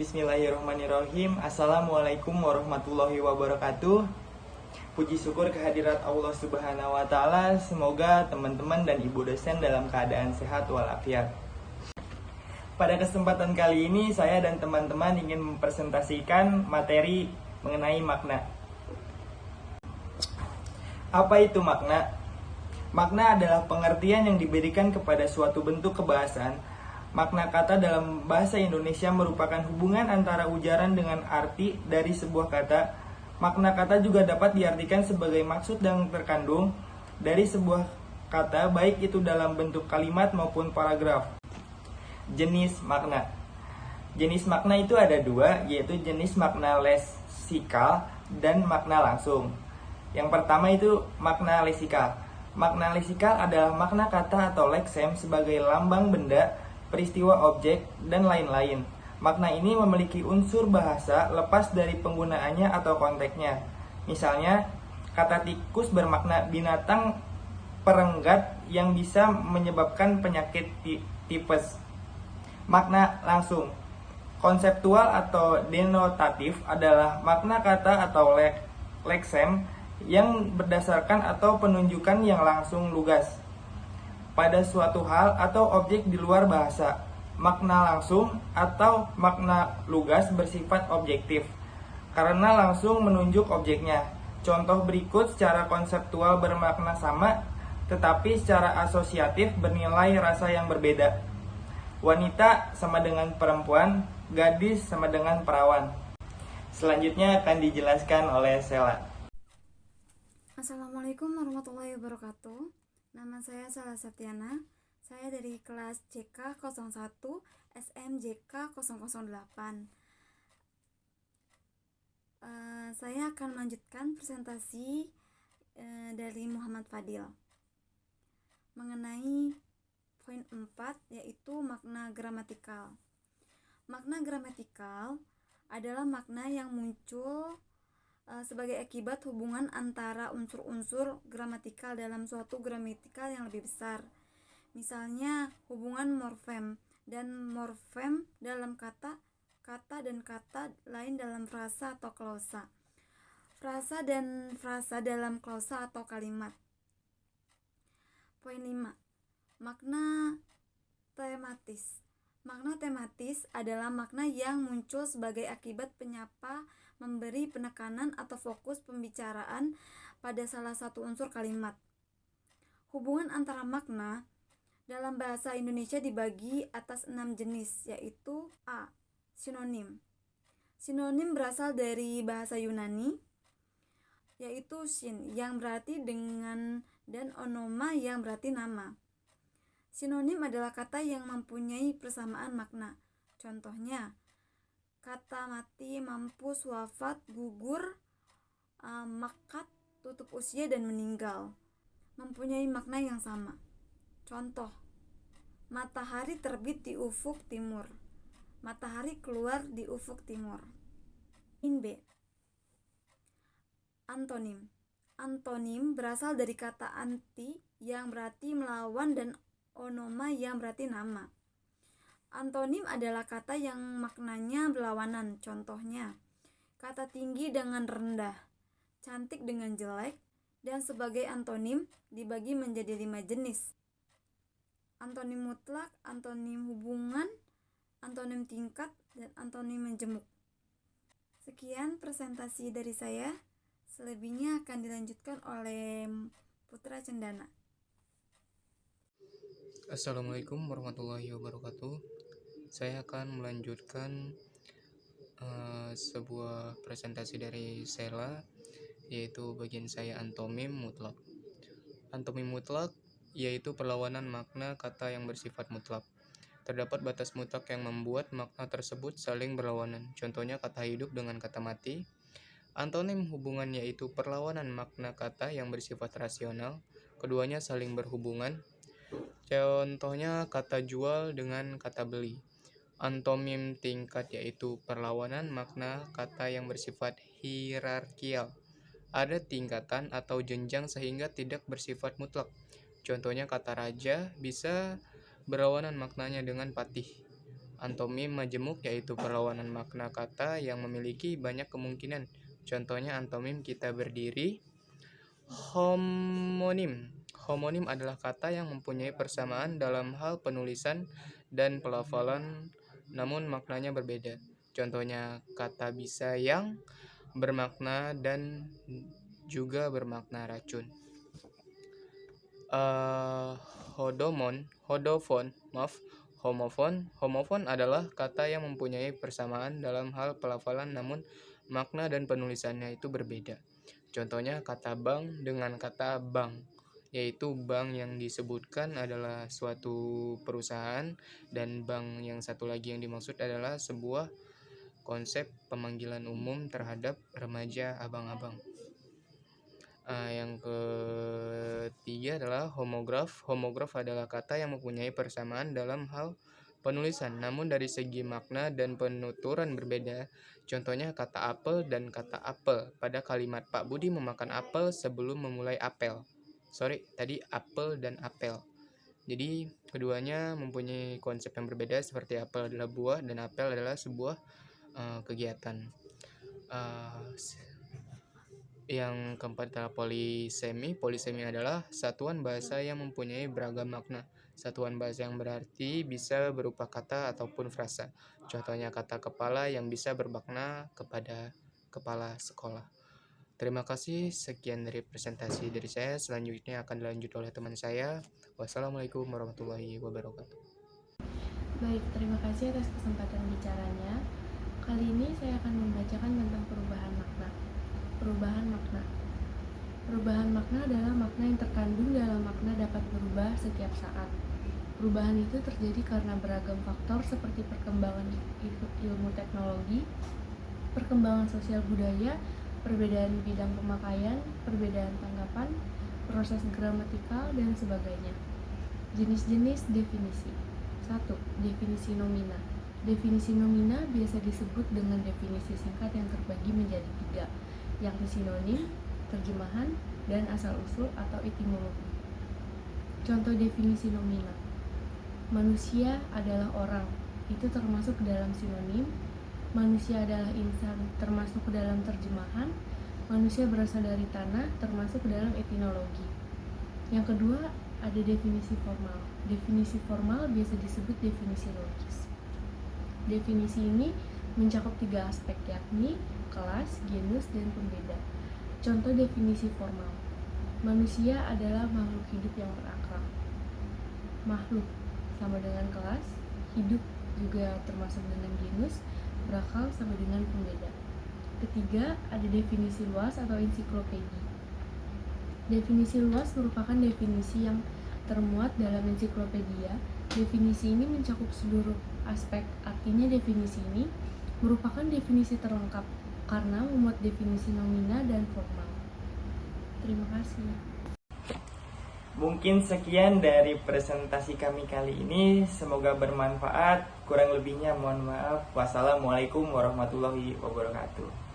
Bismillahirrahmanirrahim. Assalamualaikum warahmatullahi wabarakatuh. Puji syukur kehadirat Allah Subhanahu wa Ta'ala. Semoga teman-teman dan ibu dosen dalam keadaan sehat walafiat. Pada kesempatan kali ini, saya dan teman-teman ingin mempresentasikan materi mengenai makna. Apa itu makna? Makna adalah pengertian yang diberikan kepada suatu bentuk kebahasaan. Makna kata dalam bahasa Indonesia merupakan hubungan antara ujaran dengan arti dari sebuah kata. Makna kata juga dapat diartikan sebagai maksud yang terkandung dari sebuah kata, baik itu dalam bentuk kalimat maupun paragraf. Jenis makna. Jenis makna itu ada dua, yaitu jenis makna leksikal dan makna langsung. Yang pertama itu makna leksikal. Makna leksikal adalah makna kata atau leksem sebagai lambang benda, peristiwa objek, dan lain-lain. Makna ini memiliki unsur bahasa lepas dari penggunaannya atau konteksnya. Misalnya, kata tikus bermakna binatang perenggat yang bisa menyebabkan penyakit tipes. Makna langsung. Konseptual atau denotatif adalah makna kata atau leksem yang berdasarkan atau penunjukan yang langsung lugas pada suatu hal atau objek di luar bahasa. Makna langsung atau makna lugas bersifat objektif karena langsung menunjuk objeknya. Contoh berikut secara konseptual bermakna sama, tetapi secara asosiatif bernilai rasa yang berbeda. Wanita sama dengan perempuan, gadis sama dengan perawan. Selanjutnya akan dijelaskan oleh Sela. Assalamualaikum warahmatullahi wabarakatuh. Nama saya Sela Septiana. Saya dari kelas CK01 SMJK 008. Saya akan melanjutkan presentasi dari Muhammad Fadil mengenai poin 4, yaitu makna gramatikal. Makna gramatikal adalah makna yang muncul sebagai akibat hubungan antara unsur-unsur gramatikal dalam suatu gramatikal yang lebih besar. Misalnya hubungan morfem dan morfem dalam kata dan kata lain dalam frasa atau klausa. Frasa dan frasa dalam klausa atau kalimat. Poin 5. Makna tematis. Makna tematis adalah makna yang muncul sebagai akibat penyapa memberi penekanan atau fokus pembicaraan pada salah satu unsur kalimat. Hubungan antara makna dalam bahasa Indonesia dibagi atas 6 jenis, yaitu A. Sinonim. Sinonim berasal dari bahasa Yunani, yaitu syn yang berarti dengan dan onoma yang berarti nama. Sinonim adalah kata yang mempunyai persamaan makna. Contohnya, kata mati, mampus, wafat, gugur, makat, tutup usia, dan meninggal mempunyai makna yang sama. Contoh, matahari terbit di ufuk timur, matahari keluar di ufuk timur. B. Antonim. Antonim berasal dari kata anti yang berarti melawan dan onoma yang berarti nama. Antonim adalah kata yang maknanya berlawanan. Contohnya, kata tinggi dengan rendah, cantik dengan jelek, dan sebagai antonim dibagi menjadi 5 jenis. Antonim mutlak, antonim hubungan, antonim tingkat, dan antonim menjemuk. Sekian presentasi dari saya. Selebihnya akan dilanjutkan oleh Putra Cendana. Assalamualaikum warahmatullahi wabarakatuh. Saya akan melanjutkan sebuah presentasi dari Sela, yaitu bagian saya antonim mutlak. Antonim mutlak yaitu perlawanan makna kata yang bersifat mutlak. Terdapat batas mutlak yang membuat makna tersebut saling berlawanan. Contohnya kata hidup dengan kata mati. Antonim hubungan yaitu perlawanan makna kata yang bersifat rasional. Keduanya saling berhubungan. Contohnya kata jual dengan kata beli. Antonim tingkat yaitu perlawanan makna kata yang bersifat hierarkial. Ada tingkatan atau jenjang sehingga tidak bersifat mutlak. Contohnya kata raja bisa berlawanan maknanya dengan patih. Antomim majemuk yaitu perlawanan makna kata yang memiliki banyak kemungkinan. Contohnya antomim kita berdiri. Homonim. Homonim adalah kata yang mempunyai persamaan dalam hal penulisan dan pelafalan namun maknanya berbeda. Contohnya kata bisa yang bermakna dan juga bermakna racun. Homofon adalah kata yang mempunyai persamaan dalam hal pelafalan namun makna dan penulisannya itu berbeda. Contohnya kata bank dengan kata bank, yaitu bank yang disebutkan adalah suatu perusahaan dan bank yang satu lagi yang dimaksud adalah sebuah konsep pemanggilan umum terhadap remaja abang-abang. Yang ketiga adalah homograf. Homograf adalah kata yang mempunyai persamaan dalam hal penulisan, namun dari segi makna dan penuturan berbeda. Contohnya kata apel dan kata apel pada kalimat Pak Budi memakan apel sebelum memulai apel. Tadi apel dan apel. Jadi keduanya mempunyai konsep yang berbeda, seperti apel adalah buah dan apel adalah sebuah kegiatan. Yang keempat adalah polisemi. Polisemi adalah satuan bahasa yang mempunyai beragam makna. Satuan bahasa yang berarti bisa berupa kata ataupun frasa. Contohnya kata kepala yang bisa bermakna kepada kepala sekolah. Terima kasih, sekian dari presentasi dari saya. Selanjutnya akan dilanjut oleh teman saya. Wassalamualaikum warahmatullahi wabarakatuh. Baik, terima kasih atas kesempatan bicaranya. Kali ini saya akan membacakan tentang perubahan makna. Perubahan makna adalah makna yang terkandung dalam makna dapat berubah setiap saat. Perubahan itu terjadi karena beragam faktor seperti perkembangan ilmu teknologi, perkembangan sosial budaya, perbedaan bidang pemakaian, perbedaan tanggapan, proses gramatikal, dan sebagainya. Jenis-jenis definisi. 1. Definisi nomina. Definisi nomina biasa disebut dengan definisi singkat yang terbagi menjadi 3, yakni sinonim, terjemahan, dan asal-usul atau etimologi. Contoh definisi nomina. Manusia adalah orang, itu termasuk dalam sinonim. Manusia adalah insan, termasuk dalam terjemahan. Manusia berasal dari tanah, termasuk dalam etimologi. Yang kedua, ada definisi formal. Definisi formal biasa disebut definisi logis. Definisi ini mencakup 3 aspek, yakni kelas, genus, dan pembeda. Contoh definisi formal. Manusia adalah makhluk hidup yang berakal. Makhluk sama dengan kelas, hidup juga termasuk dengan genus, berakal sama dengan pembeda. Ketiga, ada definisi luas atau ensiklopedi. Definisi luas merupakan definisi yang termuat dalam ensiklopedia. Definisi ini mencakup seluruh aspek, artinya definisi ini merupakan definisi terlengkap karena memuat definisi nomina dan formal. Terima kasih. Mungkin sekian dari presentasi kami kali ini, semoga bermanfaat. Kurang lebihnya mohon maaf. Wassalamualaikum warahmatullahi wabarakatuh.